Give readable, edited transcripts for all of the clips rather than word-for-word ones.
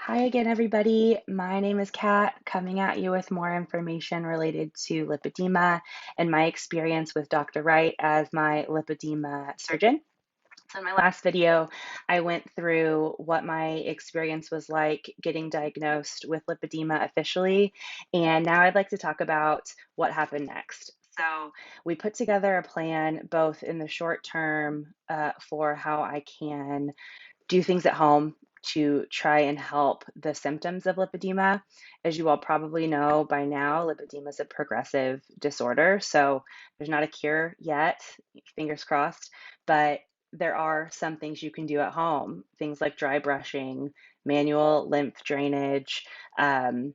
Hi again, everybody. My name is Kat, coming at you with more information related to lipedema and my experience with Dr. Wright as my lipedema surgeon. So, in my last video, I went through what my experience was like getting diagnosed with lipedema officially, and now I'd like to talk about what happened next. So, we put together a plan both in the short term for how I can do things at home to try and help the symptoms of lipedema. As you all probably know by now, lipedema is a progressive disorder. So there's not a cure yet, fingers crossed, but there are some things you can do at home, things like dry brushing, manual lymph drainage, um,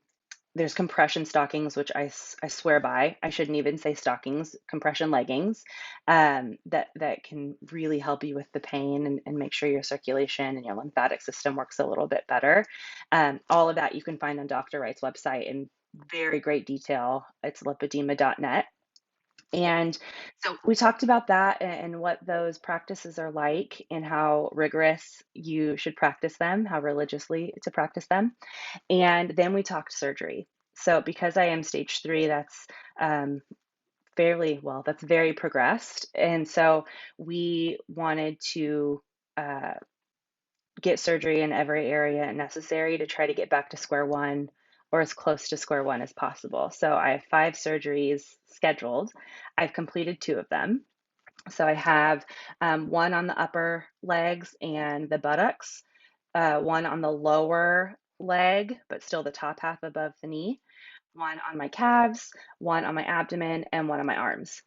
there's compression stockings, which I swear by. I shouldn't even say stockings, compression leggings, that can really help you with the pain and make sure your circulation and your lymphatic system works a little bit better. All of that you can find on Dr. Wright's website in very great detail. It's lipedema.net. And so we talked about that and what those practices are like and how rigorous you should practice them, how religiously to practice them. And then we talked surgery. So because I am stage 3, that's um, that's very progressed. And so we wanted to uh, get surgery in every area necessary to try to get back to square one or as close to square one as possible. So I have 5 surgeries scheduled. I've completed 2 of them. So I have one on the upper legs and the buttocks, one on the lower leg, but still the top half above the knee, one on my calves, one on my abdomen, and one on my arms.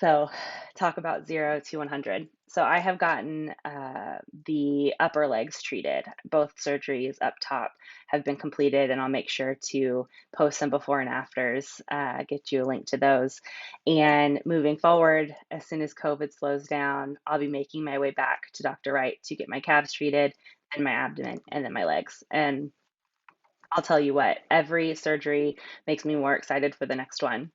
So, talk about 0 to 100. So, I have gotten the upper legs treated. Both surgeries up top have been completed, and I'll make sure to post some before and afters, get you a link to those. And moving forward, as soon as COVID slows down, I'll be making my way back to Dr. Wright to get my calves treated, and my abdomen, and then my legs. And I'll tell you what, every surgery makes me more excited for the next one.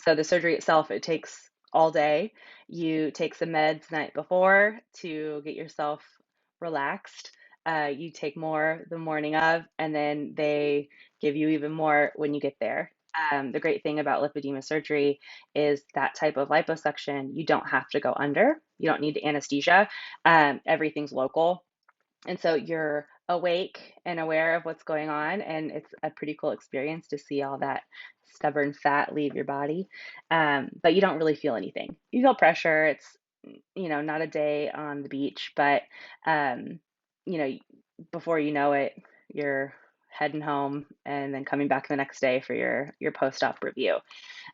So the surgery itself, it takes all day. You take some meds the night before to get yourself relaxed. You take more the morning of, and then they give you even more when you get there. The great thing about lipedema surgery is that type of liposuction, you don't have to go under. You don't need anesthesia. Everything's local. And so you're awake and aware of what's going on, and it's a pretty cool experience to see all that stubborn fat leave your body. But you don't really feel anything. You feel pressure. It's, not a day on the beach, but, um, you know, before you know it, you're heading home and then coming back the next day for your post-op review.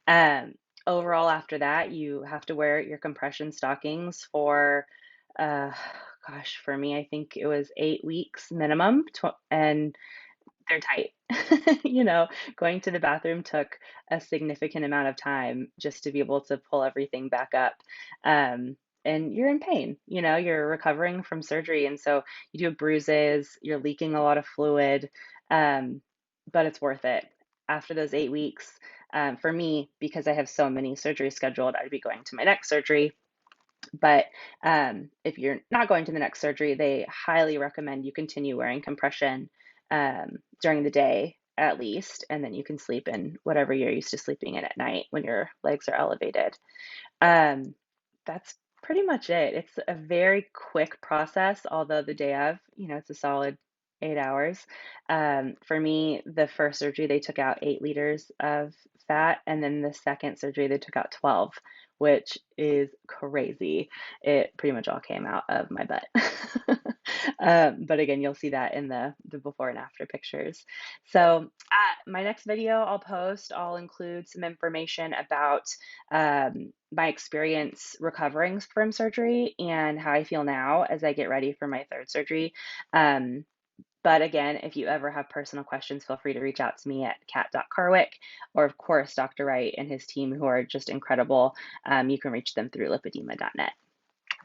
Um, Overall, after that, you have to wear your compression stockings for, uh, gosh, for me, I think it was 8 weeks minimum, and they're tight. You know, going to the bathroom took a significant amount of time just to be able to pull everything back up. And you're in pain, you're recovering from surgery. And so you do have bruises, you're leaking a lot of fluid, um, but it's worth it. After those 8 weeks, for me, because I have so many surgeries scheduled, I'd be going to my next surgery. But if you're not going to the next surgery, they highly recommend you continue wearing compression during the day at least, and then you can sleep in whatever you're used to sleeping in at night when your legs are elevated. Um, that's pretty much it. It's a very quick process, although the day of, it's a solid 8 hours. For me, the first surgery, they took out 8 liters of fat, and then the second surgery, they took out 12, which is crazy. It pretty much all came out of my butt. But again, you'll see that in the before and after pictures. So, my next video I'll post, I'll include some information about my experience recovering from surgery and how I feel now as I get ready for my third surgery. Um, but again, if you ever have personal questions, feel free to reach out to me at kat.carwick, or of course, Dr. Wright and his team, who are just incredible. You can reach them through lipedema.net.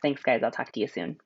Thanks, guys. I'll talk to you soon.